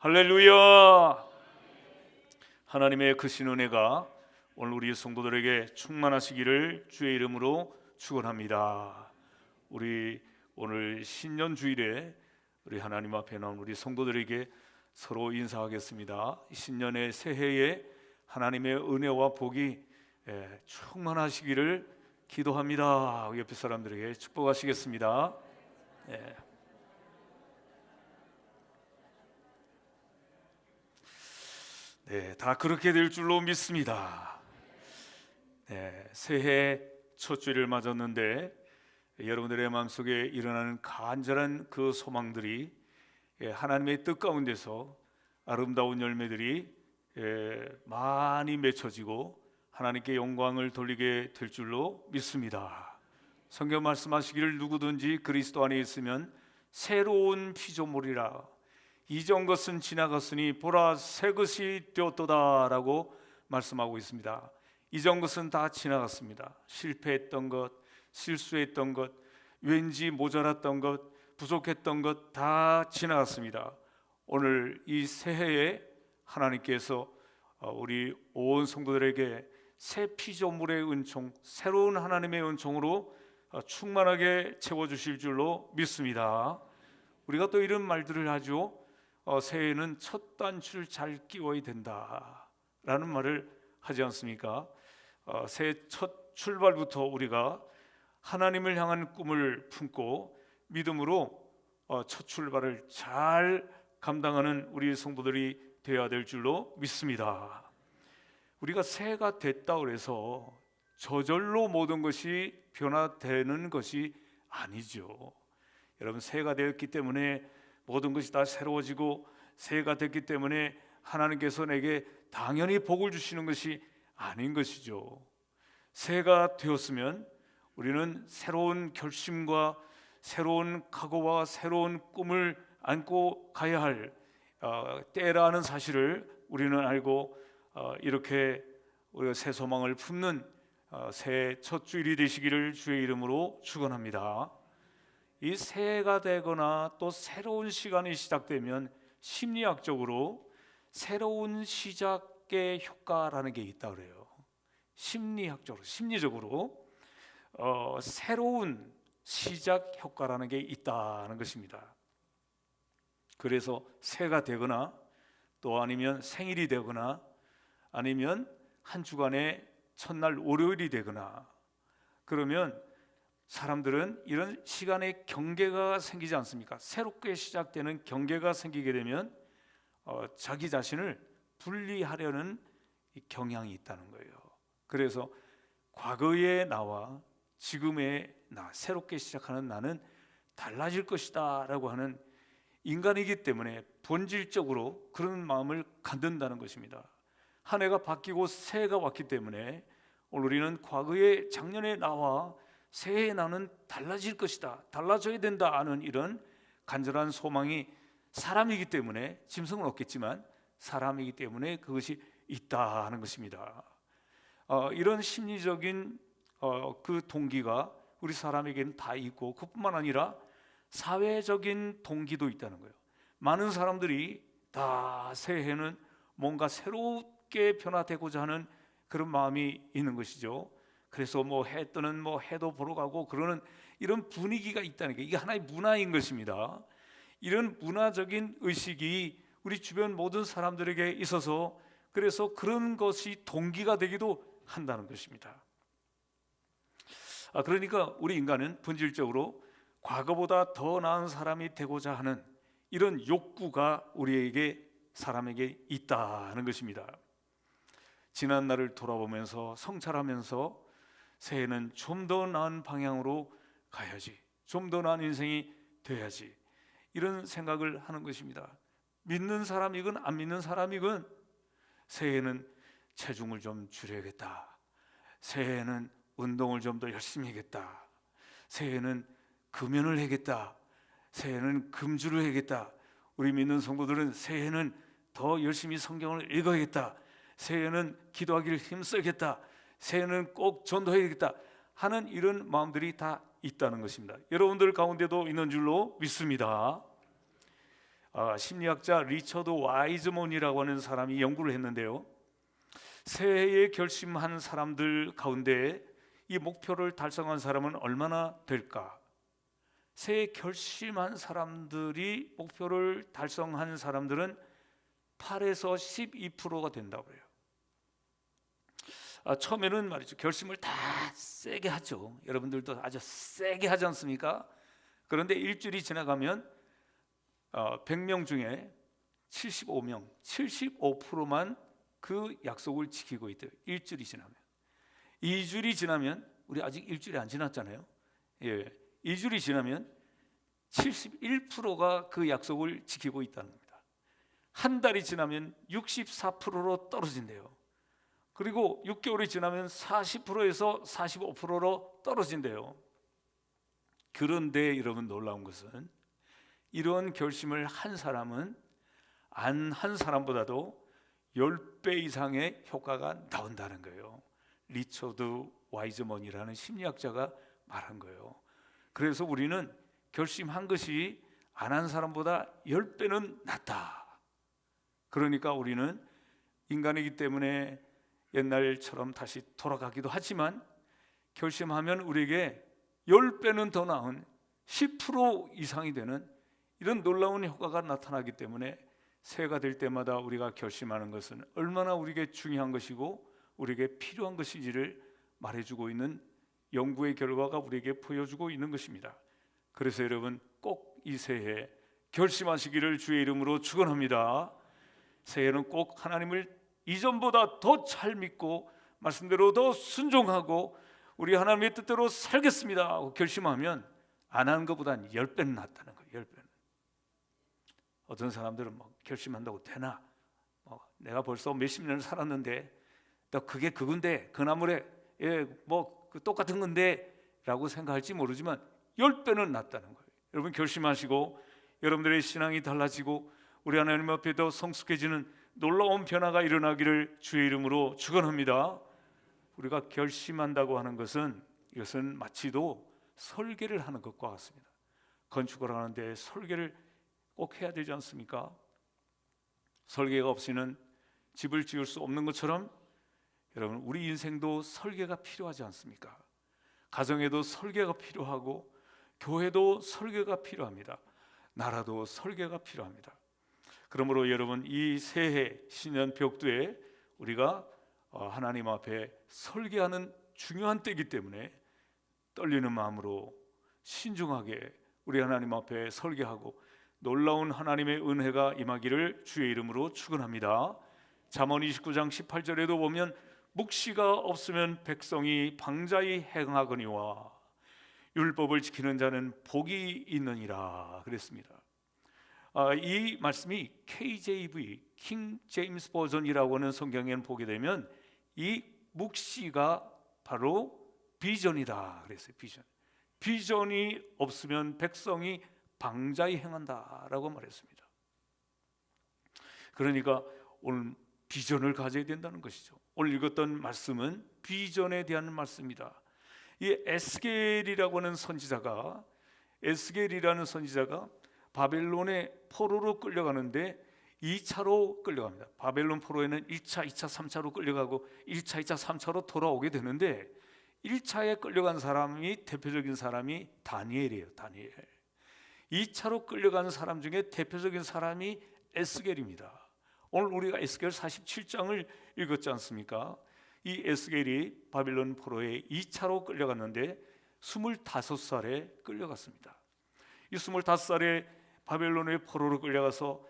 할렐루야. 하나님의 크신 은혜가 오늘 우리 성도들에게 충만하시기를 주의 이름으로 축원합니다. 우리 오늘 신년 주일에 우리 하나님 앞에 나온 우리 성도들에게 서로 인사하겠습니다. 신년의 새해에 하나님의 은혜와 복이 충만하시기를 기도합니다. 옆에 사람들에게 축복하시겠습니다. 다 그렇게 될 줄로 믿습니다. 새해 첫 주일을 맞았는데 여러분들의 마음속에 일어나는 간절한 그 소망들이 하나님의 뜻 가운데서 아름다운 열매들이 많이 맺혀지고 하나님께 영광을 돌리게 될 줄로 믿습니다. 성경 말씀하시기를 누구든지 그리스도 안에 있으면 새로운 피조물이라 이전 것은 지나갔으니 보라 새 것이 되었도다 라고 말씀하고 있습니다. 이전 것은 다 지나갔습니다. 실패했던 것, 실수했던 것, 왠지 모자랐던 것, 부족했던 것 다 지나갔습니다. 오늘 이 새해에 하나님께서 우리 온 성도들에게 새 피조물의 은총, 새로운 하나님의 은총으로 충만하게 채워주실 줄로 믿습니다. 우리가 또 이런 말들을 하죠. 새해에는 첫 단추를 잘 끼워야 된다라는 말을 하지 않습니까? 새해 첫 출발부터 우리가 하나님을 향한 꿈을 품고 믿음으로 첫 출발을 잘 감당하는 우리 성도들이 되어야 될 줄로 믿습니다. 우리가 새해가 됐다 그래서 저절로 모든 것이 변화되는 것이 아니죠. 여러분, 새해가 되었기 때문에 모든 것이 다 새로워지고 새해가 됐기 때문에 하나님께서 내게 당연히 복을 주시는 것이 아닌 것이죠. 새해가 되었으면 우리는 새로운 결심과 새로운 각오와 새로운 꿈을 안고 가야 할 때라는 사실을 우리는 알고 이렇게 우리가 새 소망을 품는 새해 첫 주일이 되시기를 주의 이름으로 축원합니다. 이 새해가 되거나 또 새로운 시간이 시작되면 심리학적으로 새로운 시작의 효과라는 게 있다 그래요. 심리적으로 새로운 시작 효과라는 게 있다는 것입니다. 그래서 새해가 되거나 또 아니면 생일이 되거나 아니면 한 주간의 첫날 월요일이 되거나 그러면 사람들은 이런 시간에 경계가 생기지 않습니까? 새롭게 시작되는 경계가 생기게 되면 자기 자신을 분리하려는 경향이 있다는 거예요. 그래서 과거의 나와 지금의 나, 새롭게 시작하는 나는 달라질 것이다 라고 하는 인간이기 때문에 본질적으로 그런 마음을 갖는다는 것입니다. 한 해가 바뀌고 새해가 왔기 때문에 오늘 우리는 과거의 작년의 나와 새해의 나는 달라질 것이다, 달라져야 된다 하는 이런 간절한 소망이 사람이기 때문에, 짐승은 없겠지만 사람이기 때문에 그것이 있다 하는 것입니다. 이런 심리적인 그 동기가 우리 사람에게는 다 있고 그뿐만 아니라 사회적인 동기도 있다는 거예요. 많은 사람들이 다 새해에는 뭔가 새롭게 변화되고자 하는 그런 마음이 있는 것이죠. 그래서 해 뜨는 해도 보러 가고 그러는 이런 분위기가 있다는 게 이게 하나의 문화인 것입니다. 이런 문화적인 의식이 우리 주변 모든 사람들에게 있어서 그래서 그런 것이 동기가 되기도 한다는 것입니다. 그러니까 우리 인간은 본질적으로 과거보다 더 나은 사람이 되고자 하는 이런 욕구가 우리에게 사람에게 있다는 것입니다. 지난 날을 돌아보면서 성찰하면서 새해는 좀 더 나은 방향으로 가야지, 좀 더 나은 인생이 돼야지 이런 생각을 하는 것입니다. 믿는 사람이건 안 믿는 사람이건 새해에는 체중을 좀 줄여야겠다, 새해에는 운동을 좀 더 열심히 하겠다, 새해에는 금연을 하겠다, 새해에는 금주를 하겠다, 우리 믿는 성도들은 새해에는 더 열심히 성경을 읽어야겠다, 새해에는 기도하기를 힘써야겠다, 새해는 꼭 전도해야겠다 하는 이런 마음들이 다 있다는 것입니다. 여러분들 가운데도 있는 줄로 믿습니다. 심리학자 리처드 와이즈먼이라고 하는 사람이 연구를 했는데요, 새해에 결심한 사람들 가운데 이 목표를 달성한 사람은 얼마나 될까? 새해 결심한 사람들이 목표를 달성한 사람들은 8에서 12%가 된다고 해요. 처음에는 말이죠, 결심을 다 세게 하죠. 여러분들도 아주 세게 하지 않습니까? 그런데 일주일이 지나가면 100명 중에 75명, 75%만 그 약속을 지키고 있대요. 일주일이 지나면. 2주일이 지나면, 우리 아직 일주일이 안 지났잖아요. 2주일이 지나면 71%가 그 약속을 지키고 있다는 겁니다. 한 달이 지나면 64%로 떨어진대요. 그리고 6개월이 지나면 40%에서 45%로 떨어진대요. 그런데 여러분, 놀라운 것은 이런 결심을 한 사람은 안 한 사람보다도 10배 이상의 효과가 나온다는 거예요. 리처드 와이즈먼이라는 심리학자가 말한 거예요. 그래서 우리는 결심한 것이 안 한 사람보다 10배는 낫다. 그러니까 우리는 인간이기 때문에 옛날처럼 다시 돌아가기도 하지만, 결심하면 우리에게 10배는 더 나은 10% 이상이 되는 이런 놀라운 효과가 나타나기 때문에 새해가 될 때마다 우리가 결심하는 것은 얼마나 우리에게 중요한 것이고 우리에게 필요한 것인지를 말해주고 있는 연구의 결과가 우리에게 보여주고 있는 것입니다. 그래서 여러분, 꼭 이 새해 결심하시기를 주의 이름으로 축원합니다. 새해는 꼭 하나님을 이전보다 더 잘 믿고 말씀대로 더 순종하고 우리 하나님의 뜻대로 살겠습니다 하고 결심하면 안 하는 것보다는 10배는 낫다는 거예요. 10배는. 어떤 사람들은 결심한다고 되나? 내가 벌써 몇십 년을 살았는데 또 그게 그건데, 그 나물에 똑같은 건데 라고 생각할지 모르지만 10배는 낫다는 거예요. 여러분, 결심하시고 여러분들의 신앙이 달라지고 우리 하나님 앞에 더 성숙해지는 놀라운 변화가 일어나기를 주의 이름으로 축원합니다. 우리가 결심한다고 하는 것은, 이것은 마치도 설계를 하는 것과 같습니다. 건축을 하는데 설계를 꼭 해야 되지 않습니까? 설계가 없이는 집을 지을 수 없는 것처럼 여러분, 우리 인생도 설계가 필요하지 않습니까? 가정에도 설계가 필요하고 교회도 설계가 필요합니다. 나라도 설계가 필요합니다. 그러므로 여러분, 이 새해 신년 벽두에 우리가 하나님 앞에 설계하는 중요한 때이기 때문에 떨리는 마음으로 신중하게 우리 하나님 앞에 설계하고 놀라운 하나님의 은혜가 임하기를 주의 이름으로 축원합니다. 잠언 29장 18절에도 보면 묵시가 없으면 백성이 방자히 행하거니와 율법을 지키는 자는 복이 있느니라 그랬습니다. 이 말씀이 KJV, 킹 제임스 버전이라고 하는 성경에는 보게 되면 이 묵시가 바로 비전이다 그랬어요. 비전이 없으면 백성이 방자히 행한다라고 말했습니다. 그러니까 오늘 비전을 가져야 된다는 것이죠. 오늘 읽었던 말씀은 비전에 대한 말씀입니다. 이 에스겔이라고 하는 선지자가 바벨론의 포로로 끌려가는데 2차로 끌려갑니다. 바벨론 포로에는 1차, 2차, 3차로 끌려가고 1차, 2차, 3차로 돌아오게 되는데 1차에 끌려간 사람이, 대표적인 사람이 다니엘이에요. 다니엘. 2차로 끌려간 사람 중에 대표적인 사람이 에스겔입니다. 오늘 우리가 에스겔 47장을 읽었지 않습니까? 이 에스겔이 바빌론 포로에 2차로 끌려갔는데 25살에 끌려갔습니다. 이 25살에 바벨론의 포로로 끌려가서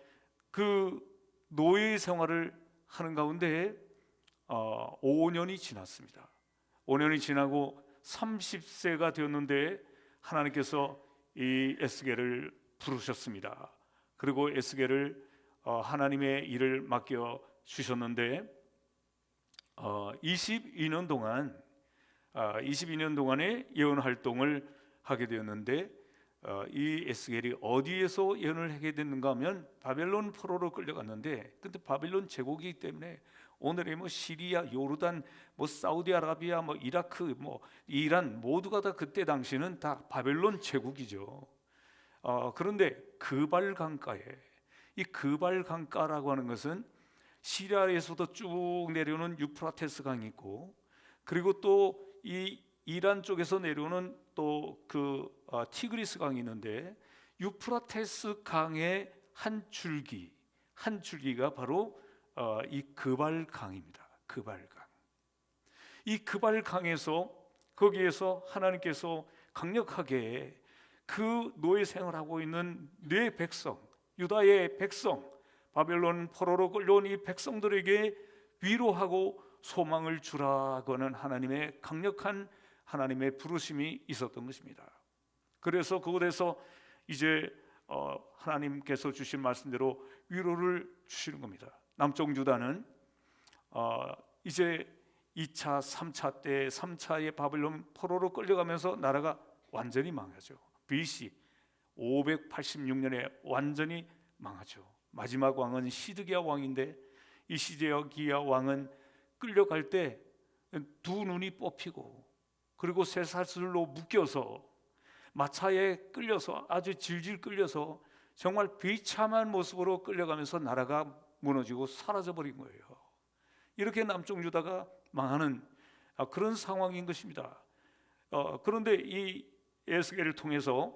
그 노예 생활을 하는 가운데 5년이 지났습니다. 5년이 지나고 30세가 되었는데 하나님께서 이 에스겔을 부르셨습니다. 그리고 에스겔을 하나님의 일을 맡겨 주셨는데 22년 동안의 예언 활동을 하게 되었는데 이 에스겔이 어디에서 예언을 하게 됐는가 하면 바벨론 포로로 끌려갔는데, 근데 바벨론 제국이기 때문에 오늘의 시리아, 요르단, 사우디아라비아, 이라크, 이란 모두가 다 그때 당시는 다 바벨론 제국이죠. 그런데 그발 강가에 이 그발 강가라고 하는 것은 시리아에서도 쭉 내려오는 유프라테스 강이 있고, 그리고 또 이 이란 쪽에서 내려오는 또 그 티그리스 강이 있는데, 유프라테스 강의 한 줄기가 바로 이 그발 강입니다. 그발 강. 이 그발 강에서, 거기에서 하나님께서 강력하게 그 노예 생활하고 있는 네 백성, 유다의 백성, 바벨론 포로로 끌려온 이 백성들에게 위로하고 소망을 주라고는 하나님의 강력한 하나님의 부르심이 있었던 것입니다. 그래서 그곳에서 이제 하나님께서 주신 말씀대로 위로를 주시는 겁니다. 남쪽 유다는 이제 2차, 3차 때 3차의 바벨론 포로로 끌려가면서 나라가 완전히 망하죠. BC 586년에 완전히 망하죠. 마지막 왕은 시드기야 왕인데, 이 시드기야 왕은 끌려갈 때 두 눈이 뽑히고, 그리고 쇠사슬로 묶여서 마차에 끌려서 아주 질질 끌려서 정말 비참한 모습으로 끌려가면서 나라가 무너지고 사라져버린 거예요. 이렇게 남쪽 유다가 망하는 그런 상황인 것입니다. 그런데 이 에스겔을 통해서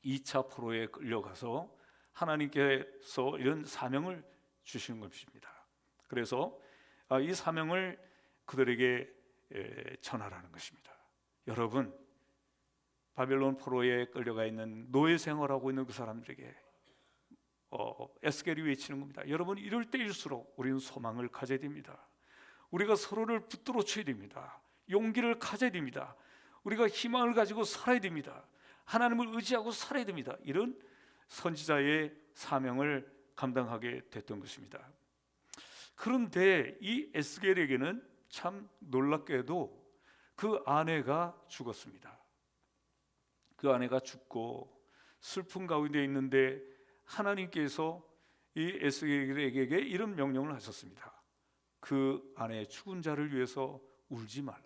2차 포로에 끌려가서 하나님께서 이런 사명을 주시는 것입니다. 그래서 이 사명을 그들에게 전하라는 것입니다. 여러분, 바벨론 포로에 끌려가 있는 노예 생활하고 있는 그 사람들에게 에스겔이 외치는 겁니다. 여러분, 이럴 때일수록 우리는 소망을 가져야 됩니다. 우리가 서로를 붙들어 쳐야 됩니다. 용기를 가져야 됩니다. 우리가 희망을 가지고 살아야 됩니다. 하나님을 의지하고 살아야 됩니다. 이런 선지자의 사명을 감당하게 됐던 것입니다. 그런데 이 에스겔에게는 참 놀랍게도 그 아내가 죽었습니다. 그 아내가 죽고 슬픔 가운데 있는데 하나님께서 이 에스겔에게 이런 명령을 하셨습니다. 그 아내의 죽은 자를 위해서 울지 말라,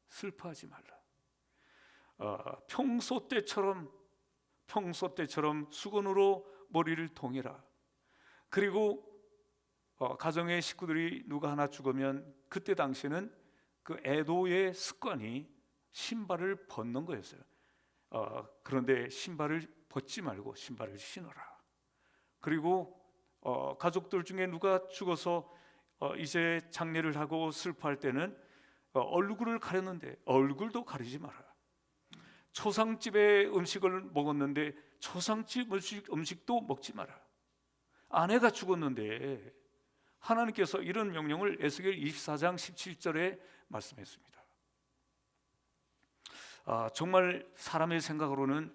슬퍼하지 말라. 평소 때처럼 수건으로 머리를 동이라. 그리고 가정의 식구들이 누가 하나 죽으면 그때 당시에는 그 애도의 습관이 신발을 벗는 거였어요. 그런데 신발을 벗지 말고 신발을 신어라. 그리고 가족들 중에 누가 죽어서 이제 장례를 하고 슬퍼할 때는 얼굴을 가렸는데 얼굴도 가리지 마라. 초상집의 음식을 먹었는데 초상집 음식도 먹지 마라. 아내가 죽었는데 하나님께서 이런 명령을 에스겔 24장 17절에 말씀했습니다. 정말 사람의 생각으로는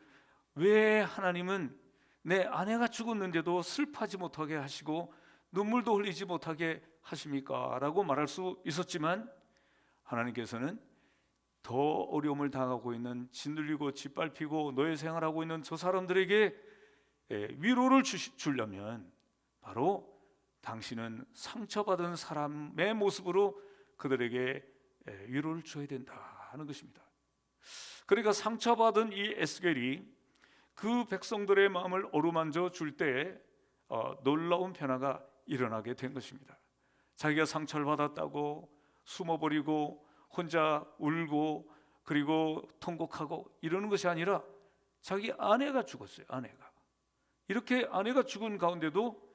왜 하나님은 내 아내가 죽었는데도 슬퍼하지 못하게 하시고 눈물도 흘리지 못하게 하십니까? 라고 말할 수 있었지만, 하나님께서는 더 어려움을 당하고 있는, 짓눌리고 짓밟히고 노예 생활하고 있는 저 사람들에게 위로를 주려면 바로 당신은 상처받은 사람의 모습으로 그들에게 위로를 줘야 된다 하는 것입니다. 그러니까 상처받은 이 에스겔이 그 백성들의 마음을 어루만져 줄 때 놀라운 변화가 일어나게 된 것입니다. 자기가 상처를 받았다고 숨어버리고 혼자 울고 그리고 통곡하고 이러는 것이 아니라 자기 아내가 죽었어요. 이렇게 아내가 죽은 가운데도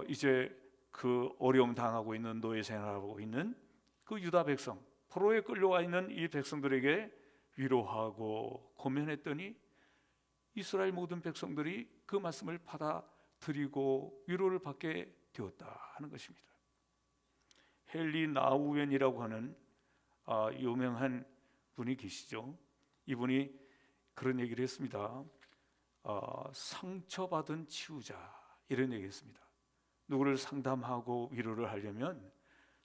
이제 그 어려움 당하고 있는 노예 생활하고 있는 그 유다 백성, 포로에 끌려와 있는 이 백성들에게 위로하고 고면했더니 이스라엘 모든 백성들이 그 말씀을 받아들이고 위로를 받게 되었다 하는 것입니다. 헨리 나우엔이라고 하는 유명한 분이 계시죠. 이분이 그런 얘기를 했습니다. 상처받은 치유자, 이런 얘기를 했습니다. 누구를 상담하고 위로를 하려면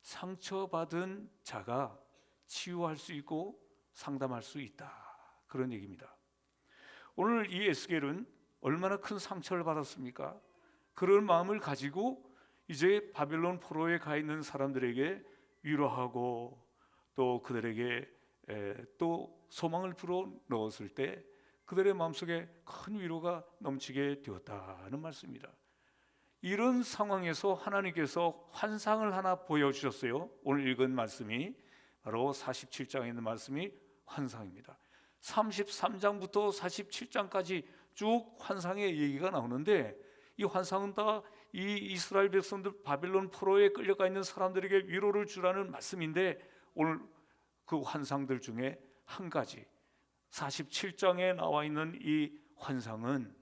상처받은 자가 치유할 수 있고 상담할 수 있다, 그런 얘기입니다. 오늘 이 에스겔은 얼마나 큰 상처를 받았습니까? 그런 마음을 가지고 이제 바벨론 포로에 가 있는 사람들에게 위로하고 또 그들에게 또 소망을 불어 넣었을 때 그들의 마음속에 큰 위로가 넘치게 되었다는 말씀입니다. 이런 상황에서 하나님께서 환상을 하나 보여주셨어요. 오늘 읽은 말씀이 바로 47장에 있는 말씀이 환상입니다. 33장부터 47장까지 쭉 환상의 얘기가 나오는데, 이 환상은 다 이 이스라엘 백성들 바벨론 포로에 끌려가 있는 사람들에게 위로를 주라는 말씀인데, 오늘 그 환상들 중에 한 가지 47장에 나와 있는 이 환상은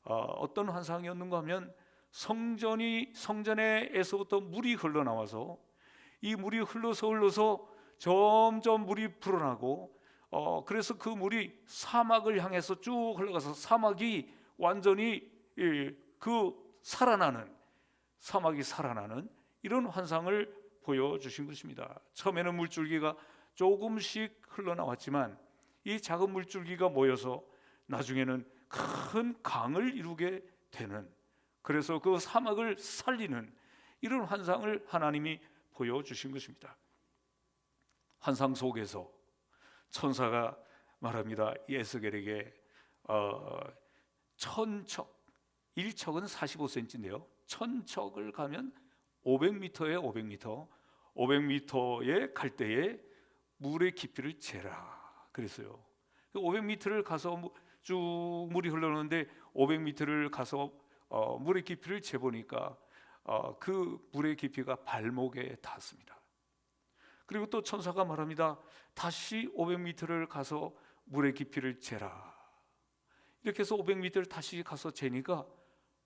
어떤 환상이었는가 하면, 성전에서부터 물이 흘러나와서 이 물이 흘러서 점점 물이 불어나고, 그래서 그 물이 사막을 향해서 쭉 흘러가서 사막이 완전히 사막이 살아나는 이런 환상을 보여주신 것입니다. 처음에는 물줄기가 조금씩 흘러나왔지만 이 작은 물줄기가 모여서 나중에는 큰 강을 이루게 되는, 그래서 그 사막을 살리는 이런 환상을 하나님이 보여주신 것입니다. 환상 속에서 천사가 말합니다. 에스겔에게 천척, 1척은 45cm인데요 천척을 가면 500m에 500m에 갈 때에 물의 깊이를 재라 그랬어요. 500m를 가서 쭉 물이 흘러오는데 500m를 가서 물의 깊이를 재보니까 그 물의 깊이가 발목에 닿았습니다. 그리고 또 천사가 말합니다. 다시 500m를 가서 물의 깊이를 재라. 이렇게 해서 500m를 다시 가서 재니까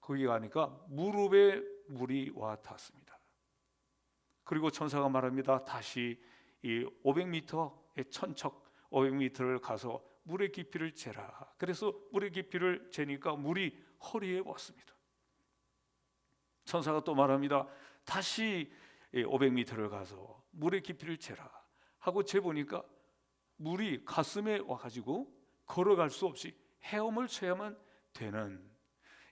거기 가니까 무릎에 물이 와 닿았습니다. 그리고 천사가 말합니다. 다시 이 500m의 천척 500m를 가서 물의 깊이를 재라. 그래서 물의 깊이를 재니까 물이 허리에 왔습니다. 천사가 또 말합니다. 다시 500m를 가서 물의 깊이를 재라 하고 재보니까 물이 가슴에 와가지고 걸어갈 수 없이 헤엄을 쳐야만 되는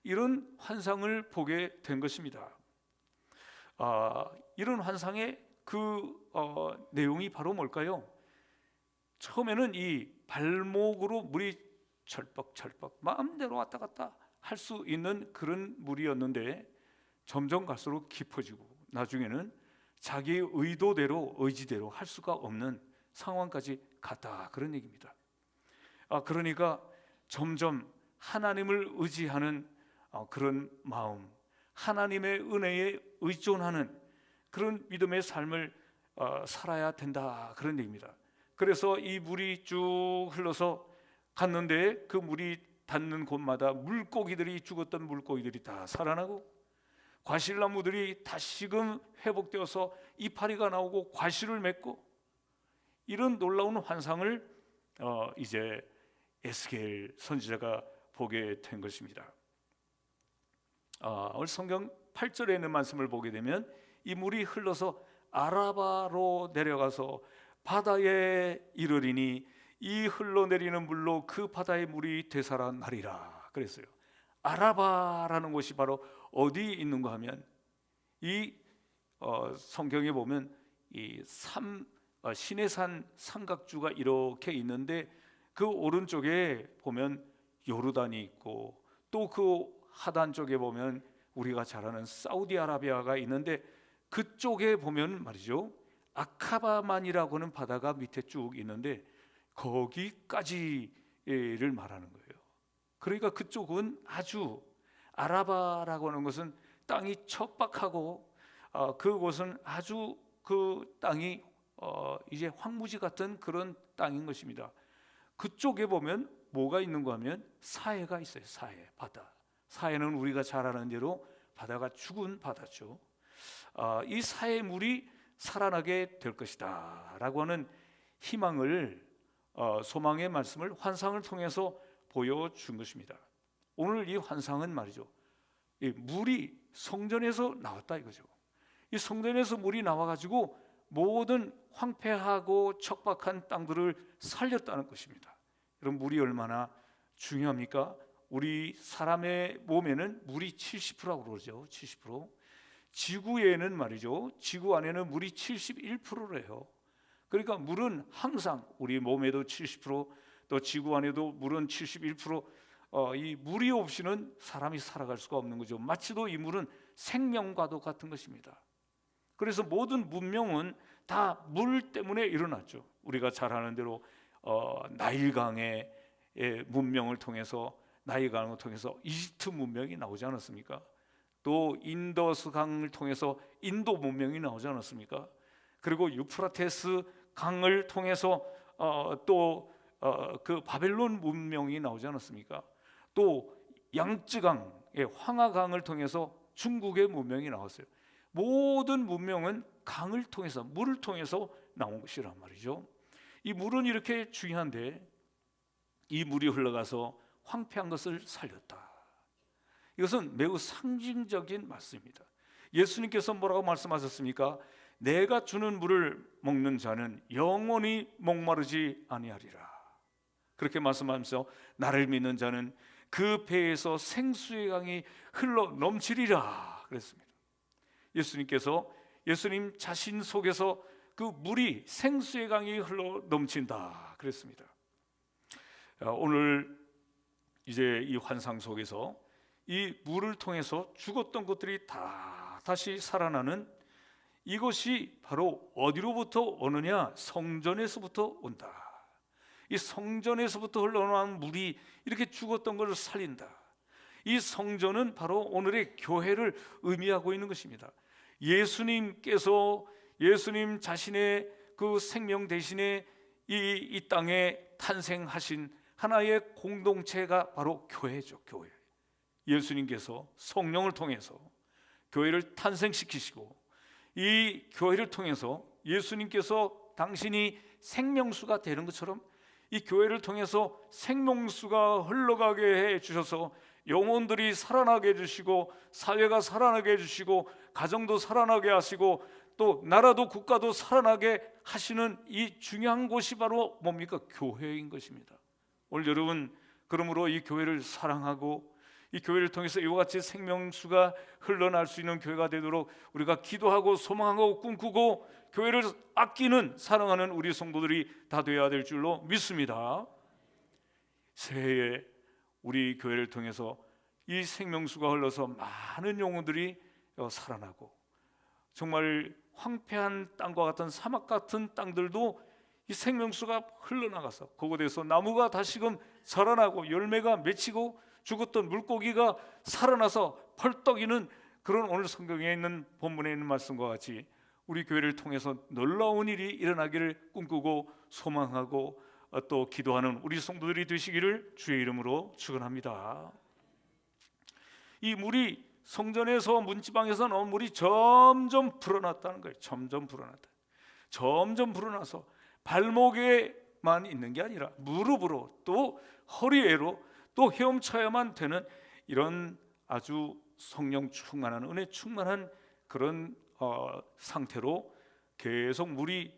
이런 환상을 보게 된 것입니다. 이런 환상의 내용이 바로 뭘까요? 처음에는 이 발목으로 물이 철벅철벅 마음대로 왔다 갔다 할 수 있는 그런 물이었는데, 점점 갈수록 깊어지고 나중에는 자기 의지대로 할 수가 없는 상황까지 갔다, 그런 얘기입니다. 그러니까 점점 하나님을 의지하는 그런 마음, 하나님의 은혜에 의존하는 그런 믿음의 삶을 살아야 된다, 그런 얘기입니다. 그래서 이 물이 쭉 흘러서 갔는데 그 물이 닿는 곳마다 죽었던 물고기들이 다 살아나고, 과실나무들이 다시금 회복되어서 이파리가 나오고 과실을 맺고, 이런 놀라운 환상을 이제 에스겔 선지자가 보게 된 것입니다. 오늘 성경 8절에 있는 말씀을 보게 되면 이 물이 흘러서 아라바로 내려가서 바다에 이르리니 이 흘러내리는 물로 그 바다의 물이 되살아나리라 그랬어요. 아라바라는 곳이 바로 어디 있는가 하면, 이 성경에 보면 이 시내산 삼각주가 이렇게 있는데 그 오른쪽에 보면 요르단이 있고, 또 그 하단 쪽에 보면 우리가 잘 아는 사우디아라비아가 있는데, 그쪽에 보면 말이죠 아카바만이라고 하는 바다가 밑에 쭉 있는데 거기까지를 말하는 거예요. 그러니까 그쪽은 아주, 아라바라고 하는 것은 땅이 척박하고 그곳은 아주 그 땅이 이제 황무지 같은 그런 땅인 것입니다. 그쪽에 보면 뭐가 있는가 하면 사해가 있어요. 바다. 사해는 우리가 잘 아는 대로 바다가 죽은 바다죠. 이 사해 물이 살아나게 될 것이다 라고 하는 희망을, 소망의 말씀을 환상을 통해서 보여준 것입니다. 오늘 이 환상은 말이죠, 이 물이 성전에서 나왔다 이거죠. 이 성전에서 물이 나와가지고 모든 황폐하고 척박한 땅들을 살렸다는 것입니다. 여러분, 물이 얼마나 중요합니까? 우리 사람의 몸에는 물이 70%라고 그러죠. 70%. 지구에는 말이죠, 지구 안에는 물이 71%래요. 그러니까 물은 항상 우리 몸에도 70%, 또 지구 안에도 물은 71%, 이 물이 없이는 사람이 살아갈 수가 없는 거죠. 마치도 이 물은 생명과도 같은 것입니다. 그래서 모든 문명은 다 물 때문에 일어났죠. 우리가 잘 아는 대로 나일강의 문명을 통해서 이집트 문명이 나오지 않았습니까? 또 인더스 강을 통해서 인도 문명이 나오지 않았습니까? 그리고 유프라테스 강을 통해서 그 바벨론 문명이 나오지 않았습니까? 또 양쯔강의 황하강을 통해서 중국의 문명이 나왔어요. 모든 문명은 강을 통해서, 물을 통해서 나온 것이란 말이죠. 이 물은 이렇게 중요한데 이 물이 흘러가서 황폐한 것을 살렸다. 이것은 매우 상징적인 말씀입니다. 예수님께서 뭐라고 말씀하셨습니까? 내가 주는 물을 먹는 자는 영원히 목마르지 아니하리라. 그렇게 말씀하면서 나를 믿는 자는 그 배에서 생수의 강이 흘러 넘치리라 그랬습니다. 예수님 자신 속에서 그 물이 생수의 강이 흘러 넘친다 그랬습니다. 오늘 이제 이 환상 속에서 이 물을 통해서 죽었던 것들이 다 다시 살아나는 이것이 바로 어디로부터 오느냐? 성전에서부터 온다. 이 성전에서부터 흘러나오는 물이 이렇게 죽었던 것을 살린다. 이 성전은 바로 오늘의 교회를 의미하고 있는 것입니다. 예수님 자신의 그 생명 대신에 이 땅에 탄생하신 하나의 공동체가 바로 교회죠. 교회. 예수님께서 성령을 통해서 교회를 탄생시키시고 이 교회를 통해서 예수님께서 당신이 생명수가 되는 것처럼 이 교회를 통해서 생명수가 흘러가게 해 주셔서 영혼들이 살아나게 해주시고 사회가 살아나게 해주시고 가정도 살아나게 하시고 또 나라도 국가도 살아나게 하시는 이 중요한 곳이 바로 뭡니까? 교회인 것입니다. 오늘 여러분 그러므로 이 교회를 사랑하고 이 교회를 통해서 이와 같이 생명수가 흘러날 수 있는 교회가 되도록 우리가 기도하고 소망하고 꿈꾸고 교회를 아끼는 사랑하는 우리 성도들이 다 되어야 될 줄로 믿습니다. 새해에 우리 교회를 통해서 이 생명수가 흘러서 많은 영혼들이 살아나고 정말 황폐한 땅과 같은 사막 같은 땅들도 이 생명수가 흘러나가서 그곳에서 나무가 다시금 자라나고 열매가 맺히고 죽었던 물고기가 살아나서 펄떡이는 그런 오늘 성경에 있는 본문에 있는 말씀과 같이 우리 교회를 통해서 놀라운 일이 일어나기를 꿈꾸고 소망하고 또 기도하는 우리 성도들이 되시기를 주의 이름으로 축원합니다. 이 물이 성전에서 문지방에서 나온 물이 점점 불어났다는 거예요. 점점 불어나서 발목에만 있는 게 아니라 무릎으로 또 허리에로 또 헤엄쳐야만 되는 이런 아주 성령 충만한 은혜 충만한 그런 상태로 계속 물이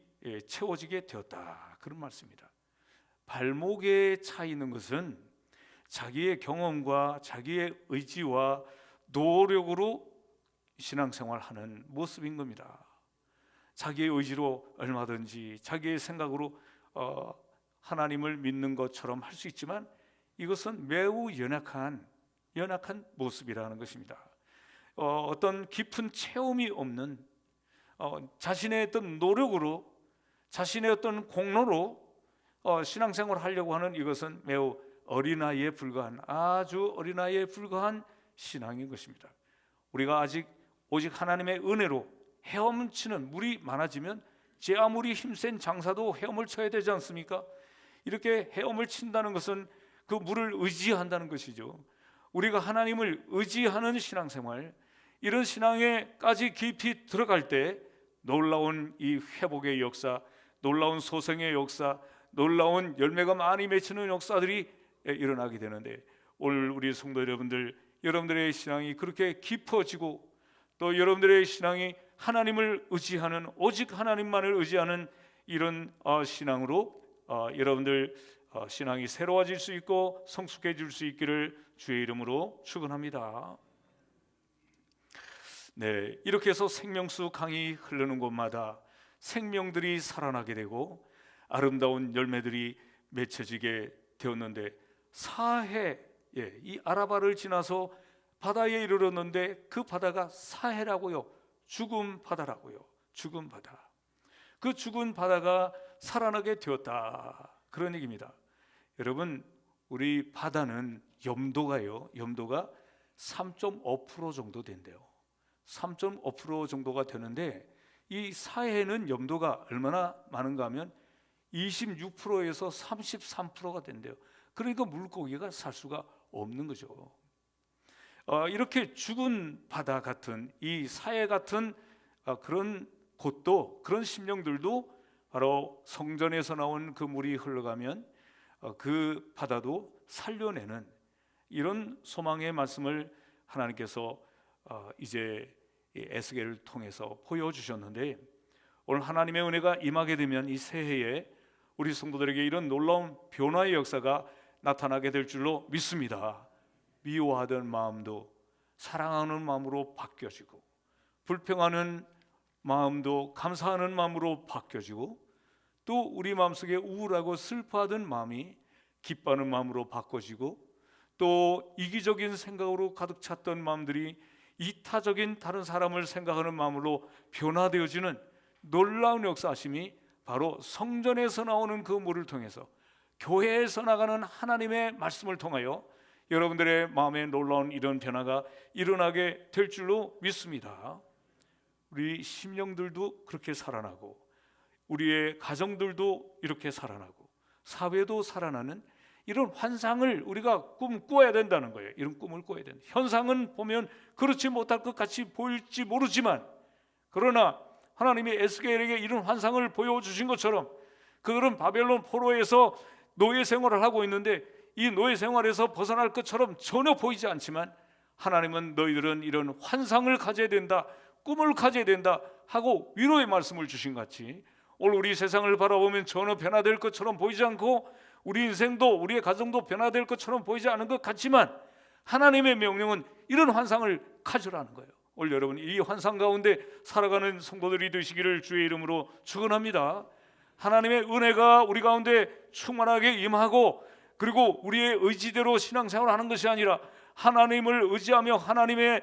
채워지게 되었다 그런 말씀입니다. 발목에 차 있는 것은 자기의 경험과 자기의 의지와 노력으로 신앙생활하는 모습인 겁니다. 자기의 의지로 얼마든지 자기의 생각으로 하나님을 믿는 것처럼 할 수 있지만 이것은 매우 연약한 모습이라는 것입니다. 어떤 깊은 체험이 없는 자신의 어떤 노력으로 자신의 어떤 공로로 신앙생활을 하려고 하는 이것은 매우 어린아이에 불과한 아주 어린아이에 불과한 신앙인 것입니다. 우리가 오직 하나님의 은혜로 헤엄치는 물이 많아지면 제 아무리 힘센 장사도 헤엄을 쳐야 되지 않습니까? 이렇게 헤엄을 친다는 것은 그 물을 의지한다는 것이죠. 우리가 하나님을 의지하는 신앙생활, 이런 신앙에까지 깊이 들어갈 때 놀라운 이 회복의 역사, 놀라운 소생의 역사, 놀라운 열매가 많이 맺히는 역사들이 일어나게 되는데 오늘 우리 성도 여러분들의 신앙이 그렇게 깊어지고 또 여러분들의 신앙이 하나님을 의지하는 오직 하나님만을 의지하는 이런 신앙으로 여러분들 신앙이 새로워질 수 있고 성숙해질 수 있기를 주의 이름으로 축원합니다. 네, 이렇게 해서 생명수 강이 흐르는 곳마다 생명들이 살아나게 되고 아름다운 열매들이 맺혀지게 되었는데 사해 이 아라바를 지나서 바다에 이르렀는데 그 바다가 사해라고요. 죽은 바다라고요. 죽은 바다. 그 죽은 바다가 살아나게 되었다, 그런 얘기입니다. 여러분, 우리 바다는 염도가 3.5% 정도 된대요. 3.5% 정도가 되는데 이 사해는 염도가 얼마나 많은가 하면 26%에서 33%가 된대요. 그러니까 물고기가 살 수가 없는 거죠. 이렇게 죽은 바다 같은 이 사해 같은 그런 곳도, 그런 심령들도 바로 성전에서 나온 그 물이 흘러가면 그 바다도 살려내는 이런 소망의 말씀을 하나님께서 이제 에스겔을 통해서 보여주셨는데, 오늘 하나님의 은혜가 임하게 되면 이 새해에 우리 성도들에게 이런 놀라운 변화의 역사가 나타나게 될 줄로 믿습니다. 미워하던 마음도 사랑하는 마음으로 바뀌어지고, 불평하는 마음도 감사하는 마음으로 바뀌어지고, 또 우리 마음속에 우울하고 슬퍼하던 마음이 기뻐하는 마음으로 바꿔지고, 또 이기적인 생각으로 가득 찼던 마음들이 이타적인 다른 사람을 생각하는 마음으로 변화되어지는 놀라운 역사하심이 바로 성전에서 나오는 그 물을 통해서, 교회에서 나가는 하나님의 말씀을 통하여 여러분들의 마음에 놀라운 이런 변화가 일어나게 될 줄로 믿습니다. 우리 심령들도 그렇게 살아나고, 우리의 가정들도 이렇게 살아나고, 사회도 살아나는 이런 환상을 우리가 꿈꿔야 된다는 거예요. 이런 꿈을 꿔야 된다. 현상은 보면 그렇지 못할 것 같이 보일지 모르지만, 그러나 하나님이 에스겔에게 이런 환상을 보여주신 것처럼, 그들은 바벨론 포로에서 노예 생활을 하고 있는데 이 노예 생활에서 벗어날 것처럼 전혀 보이지 않지만, 하나님은 너희들은 이런 환상을 가져야 된다, 꿈을 가져야 된다 하고 위로의 말씀을 주신 같이, 오늘 우리 세상을 바라보면 전혀 변화될 것처럼 보이지 않고, 우리 인생도 우리의 가정도 변화될 것처럼 보이지 않은 것 같지만, 하나님의 명령은 이런 환상을 가져라는 거예요. 오늘 여러분, 이 환상 가운데 살아가는 성도들이 되시기를 주의 이름으로 축원합니다. 하나님의 은혜가 우리 가운데 충만하게 임하고, 그리고 우리의 의지대로 신앙생활을 하는 것이 아니라 하나님을 의지하며 하나님의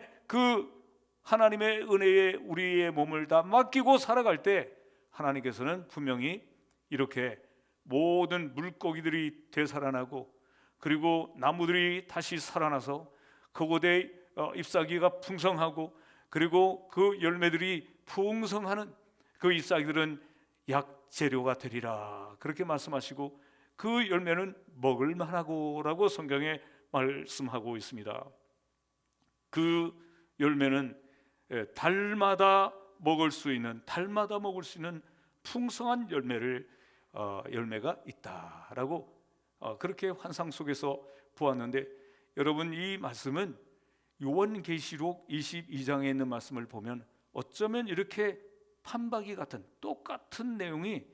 은혜에 우리의 몸을 다 맡기고 살아갈 때, 하나님께서는 분명히 이렇게 모든 물고기들이 되살아나고, 그리고 나무들이 다시 살아나서 그곳에 잎사귀가 풍성하고, 그리고 그 열매들이 풍성하는 그 잎사귀들은 약재료가 되리라, 그렇게 말씀하시고, 그 열매는 먹을 만하고라고 성경에 말씀하고 있습니다. 그 열매는 달마다 먹을 수 있는 풍성한 열매가 있다라고 그렇게 환상 속에서 보았는데, 여러분, 이 말씀은 요한계시록 22장에 있는 말씀을 보면 어쩌면 이렇게 판박이 같은 똑같은 내용이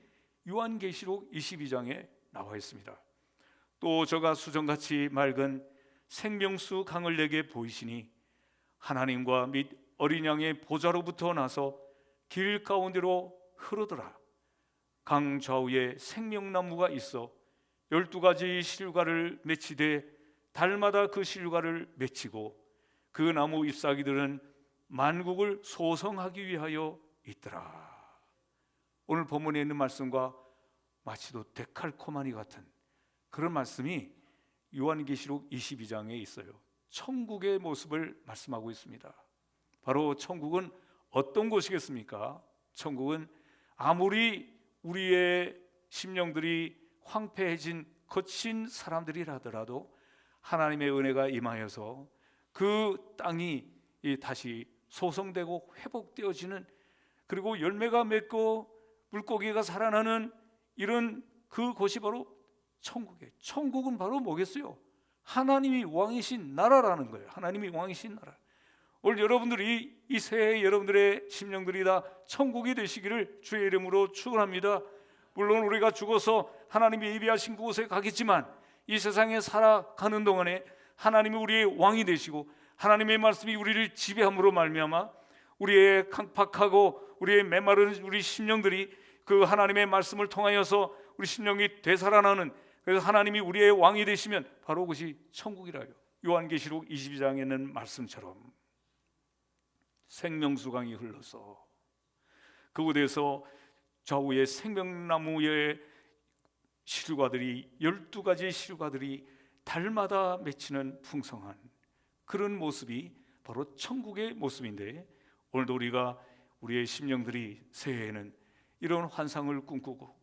요한계시록 22장에 나와 있습니다. 또 저가 수정같이 맑은 생명수 강을 내게 보이시니 하나님과 및 어린 양의 보좌로부터 나서 길 가운데로 흐르더라. 강 좌우에 생명나무가 있어 12가지 실과를 맺히되 달마다 그 실과를 맺히고, 그 나무 잎사귀들은 만국을 소성하기 위하여 있더라. 오늘 본문에 있는 말씀과 마치도 데칼코마니 같은 그런 말씀이 요한계시록 22장에 있어요. 천국의 모습을 말씀하고 있습니다. 바로 천국은 어떤 곳이겠습니까? 천국은 아무리 우리의 심령들이 황폐해진 거친 사람들이라 하더라도 하나님의 은혜가 임하여서 그 땅이 다시 소성되고 회복되어지는, 그리고 열매가 맺고 물고기가 살아나는 이런 그 곳이 바로 천국이에요. 천국은 바로 뭐겠어요? 하나님이 왕이신 나라라는 거예요. 하나님이 왕이신 나라. 오늘 여러분들이 이 새해 여러분들의 심령들이 다 천국이 되시기를 주의 이름으로 축원합니다. 물론 우리가 죽어서 하나님이 예비하신 그곳에 가겠지만, 이 세상에 살아가는 동안에 하나님이 우리의 왕이 되시고 하나님의 말씀이 우리를 지배함으로 말미암아 우리의 강팍하고 우리의 메마른 우리 심령들이 그 하나님의 말씀을 통하여서 우리 심령이 되살아나는, 그래서 하나님이 우리의 왕이 되시면 바로 그것이 천국이라요. 요한계시록 22장에 있는 말씀처럼 생명수강이 흘러서 그곳에서 좌우에 생명나무의 실과들이 12가지 실과들이 달마다 맺히는 풍성한 그런 모습이 바로 천국의 모습인데, 오늘도 우리가 우리의 심령들이 새해에는 이런 환상을 꿈꾸고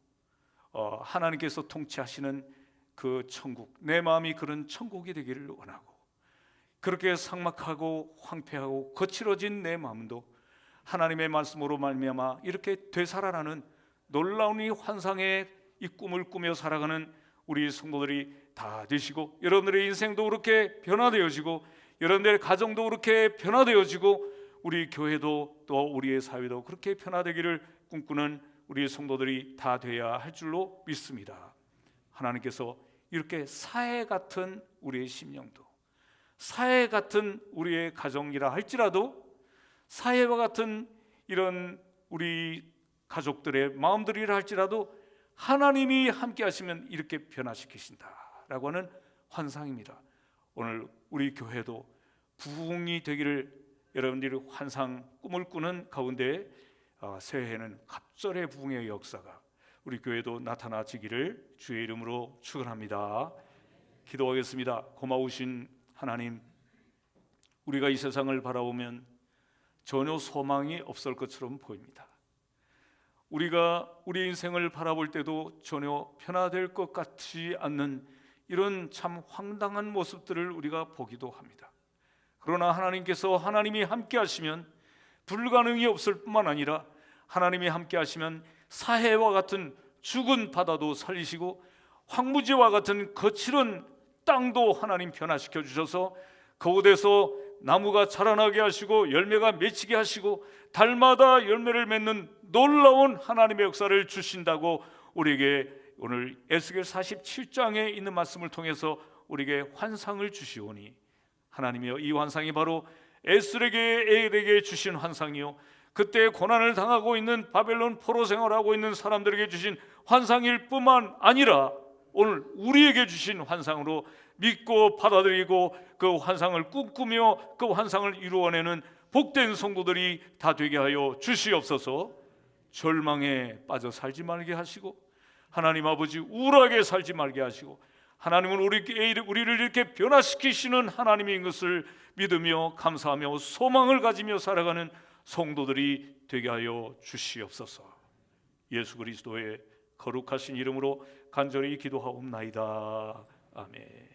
하나님께서 통치하시는 그 천국, 내 마음이 그런 천국이 되기를 원하고, 그렇게 삭막하고 황폐하고 거칠어진 내 마음도 하나님의 말씀으로 말미암아 이렇게 되살아나는 놀라운 이 환상의 이 꿈을 꾸며 살아가는 우리 성도들이 다 되시고, 여러분들의 인생도 그렇게 변화되어지고, 여러분들의 가정도 그렇게 변화되어지고, 우리 교회도 또 우리의 사회도 그렇게 변화되기를 꿈꾸는 우리 성도들이 다 되어야 할 줄로 믿습니다. 하나님께서 이렇게 사해 같은 우리의 심령도, 사해 같은 우리의 가정이라 할지라도, 사해와 같은 이런 우리 가족들의 마음들이라 할지라도 하나님이 함께 하시면 이렇게 변화시키신다라고 하는 환상입니다. 오늘 우리 교회도 부흥이 되기를, 여러분들이 환상 꿈을 꾸는 가운데 새해에는 갑절의 부흥의 역사가 우리 교회도 나타나지기를 주의 이름으로 축원합니다. 기도하겠습니다. 고마우신 하나님, 우리가 이 세상을 바라보면 전혀 소망이 없을 것처럼 보입니다. 우리가 우리 인생을 바라볼 때도 전혀 변화될 것 같지 않는 이런 참 황당한 모습들을 우리가 보기도 합니다. 그러나 하나님께서, 하나님이 함께 하시면 불가능이 없을 뿐만 아니라 하나님이 함께 하시면 사해와 같은 죽은 바다도 살리시고 황무지와 같은 거칠은 땅도 하나님 변화시켜 주셔서 그곳에서 나무가 자라나게 하시고 열매가 맺히게 하시고 달마다 열매를 맺는 놀라운 하나님의 역사를 주신다고 우리에게 오늘 에스겔 47장에 있는 말씀을 통해서 우리에게 환상을 주시오니, 하나님이여, 이 환상이 바로 에스겔에게 주신 환상이요, 그때 고난을 당하고 있는 바벨론 포로 생활하고 있는 사람들에게 주신 환상일 뿐만 아니라 오늘 우리에게 주신 환상으로 믿고 받아들이고 그 환상을 꿈꾸며 그 환상을 이루어내는 복된 성도들이 다 되게 하여 주시옵소서. 절망에 빠져 살지 말게 하시고, 하나님 아버지 우울하게 살지 말게 하시고, 하나님은 우리를 이렇게 변화시키시는 하나님인 것을 믿으며 감사하며 소망을 가지며 살아가는 성도들이 되게 하여 주시옵소서. 예수 그리스도의 거룩하신 이름으로 간절히 기도하옵나이다. 아멘.